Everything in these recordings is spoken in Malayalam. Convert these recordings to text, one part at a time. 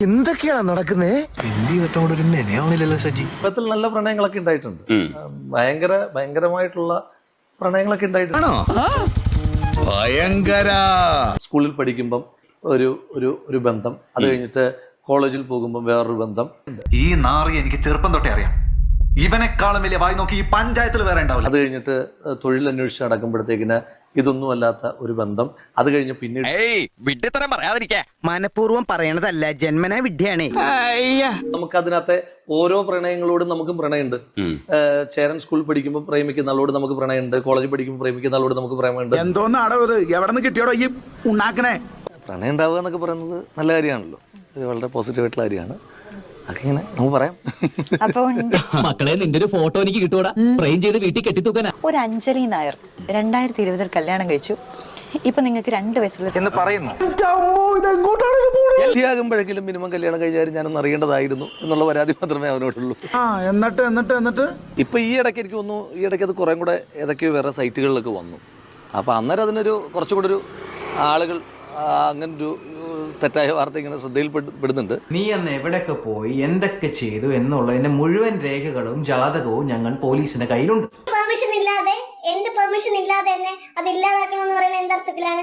എന്തൊക്കെയാണ് നടക്കുന്നേ? ഇപ്പത്തിൽ നല്ല പ്രണയങ്ങളൊക്കെ ഉണ്ടായിട്ടുണ്ട്. ഭയങ്കരമായിട്ടുള്ള പ്രണയങ്ങളൊക്കെ ഉണ്ടായിട്ടുണ്ട്. സ്കൂളിൽ പഠിക്കുമ്പം ഒരു ബന്ധം, അത് കഴിഞ്ഞിട്ട് കോളേജിൽ പോകുമ്പോൾ വേറൊരു ബന്ധം. ഈ നാറി എനിക്ക് ചെറുപ്പം തൊട്ടേ അറിയാം. ഇവനെക്കാളും വലിയ വായി നോക്കി ഈ പഞ്ചായത്തിൽ വേറെ ഉണ്ടാവില്ല. അത് കഴിഞ്ഞിട്ട് തൊഴിൽ അന്വേഷിച്ച് നടക്കുമ്പോഴത്തേക്കിന് ഇതൊന്നും അല്ലാത്ത ഒരു ബന്ധം. അത് കഴിഞ്ഞ് പിന്നീട് മനഃപൂർവ്വം പറയണതല്ല, ജന്മനാ വിദ്യയാണേ. നമുക്കതിനകത്തെ ഓരോ പ്രണയങ്ങളോടും നമുക്ക് പ്രണയമുണ്ട്. ചേരൻ സ്കൂളിൽ പഠിക്കുമ്പോൾ പ്രേമിക്കുന്ന ആളോട് നമുക്ക് പ്രണയമുണ്ട്. കോളേജിൽ പഠിക്കുമ്പോൾ പ്രേമിക്കുന്ന ആളോട് നമുക്ക് പ്രേമമുണ്ട്. എന്തോന്നാടോ ഇത്? എവിടെ നിന്ന് കിട്ടിയോടോ ഈ ഉണ്ടാക്കണേ? പ്രണയം ഉണ്ടാവുക എന്നൊക്കെ പറയുന്നത് നല്ല കാര്യമാണല്ലോ. ഇത് വളരെ പോസിറ്റീവായിട്ടുള്ള കാര്യമാണ്. അതൊക്കെ ഇങ്ങനെ നമുക്ക് പറയാം. മക്കളെ, നിന്റെ ഒരു ഫോട്ടോ എനിക്ക് കിട്ടൂടാ, ഫ്രെയിം ചെയ്ത് വീട്ടിൽ കെട്ടിത്തൂക്കാനാ. ഒരു അഞ്ജലി നായർ 2020 കല്യാണം കഴിച്ചു. ഇപ്പൊ നിങ്ങൾക്ക് 2 വയസ്സുള്ള എന്ന് പറയുന്നു. ആകുമ്പോഴെങ്കിലും മിനിമം കല്യാണം കഴിഞ്ഞാലും ഞാനൊന്ന് അറിയേണ്ടതായിരുന്നു എന്നുള്ള പരാതി മാത്രമേ അവനോടുള്ളൂ. എന്നിട്ട് ഇപ്പൊ ഈ ഇടയ്ക്ക് എനിക്ക് തോന്നുന്നു, ഈ ഇടയ്ക്ക് അത് കുറേ കൂടെ ഏതൊക്കെയോ വേറെ സൈറ്റുകളിലൊക്കെ വന്നു. അപ്പൊ അന്നേരം അതിനൊരു കുറച്ചുകൂടെ ഒരു ആളുകൾ അങ്ങനൊരു തെറ്റായ വാർത്ത ഇങ്ങനെ ശ്രദ്ധയിൽപ്പെടുന്നുണ്ട്. നീ അന്ന് എവിടെയൊക്കെ പോയി, എന്തൊക്കെ ചെയ്തു എന്നുള്ളതിന്റെ മുഴുവൻ രേഖകളും ജാതകവും ഞങ്ങൾ പോലീസിന്റെ കയ്യിലുണ്ട്. എന്റെ പെർമിഷൻ ഇല്ലാതെ തന്നെ അത് ഇല്ലാതാക്കണമെന്ന് പറയുന്നത് എന്തർത്ഥത്തിലാണ്?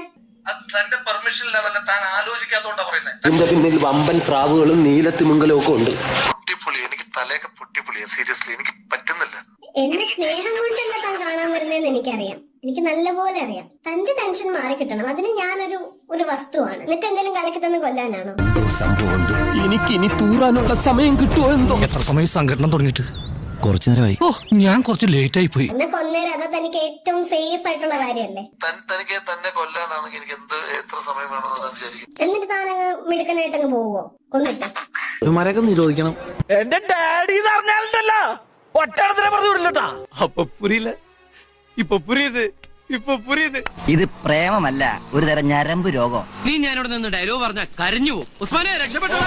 തന്റെ പെർമിഷൻ ലെവലിൽ താൻ ആലോചിക്കാത്തോണ്ടാ പറയുന്നത്. ഇതിന്റെ പിന്നിൽ വമ്പൻ സ്രാവുകളും നീലത്തിമിംഗലും ഒക്കെ ഉണ്ട്. പൊട്ടിപ്പൊളി, എനിക്ക് തലയൊക്കെ പൊട്ടിപ്പൊളിയാ. സീരിയസ്ലി എനിക്ക് പറ്റുന്നില്ല. എന്റെ സ്നേഹം കൊണ്ടല്ല താൻ കാണാൻ വരുന്നതെന്ന് എനിക്കറിയാം. എനിക്ക് നല്ലപോലെ അറിയാം. തന്റെ ടെൻഷൻ മാറി കിട്ടണം. അതിന് ഞാനൊരു വസ്തുവാണ്. എന്നിട്ട് എന്തെങ്കിലും കലക്കി തന്ന് കൊല്ലാനാണോ? സംഭവമുണ്ട്. എനിക്ക് ഇനി തൂറാനുള്ള സമയം കിട്ടുമോ എന്തോ. എത്ര സമയം സംഘടന തുടങ്ങിയിട്ട്? കുറച്ചു നേരമായി. ഞാൻ കുറച്ച് ലേറ്റ് ആയി പോയി. എന്നെ കൊന്നേരം അതാ തനിക്ക് ഏറ്റവും സേഫ് ആയിട്ടുള്ള കാര്യമല്ലേ? തനിക്ക് തന്നെ കൊല്ലാനാണെങ്കിൽ എനിക്ക് എത്ര സമയം വേണമെന്ന് വിചാരിക്കും. എന്നിട്ട് താനങ്ങ് മിടുക്കനായിട്ടങ്ങ് പോവോ കൊന്നിട്ട്? മരകം നിരോധിക്കണം. എന്റെ ഡാഡി പറഞ്ഞാലുണ്ടല്ലോ ഒറ്റടത്തിനെ പറഞ്ഞു വിടില്ലട്ടാ. അപ്പൊ പുരിയില്ല. ഇപ്പൊ പുരിയത് ഇത് പ്രേമമല്ല, ഒരു തരം ഞരമ്പ് രോഗം. നീ ഞാനിവിടെ നിന്ന് ഡയലോഗ് പറഞ്ഞ കരഞ്ഞു പോകും. ഉസ്മാനെ രക്ഷപ്പെട്ടോ.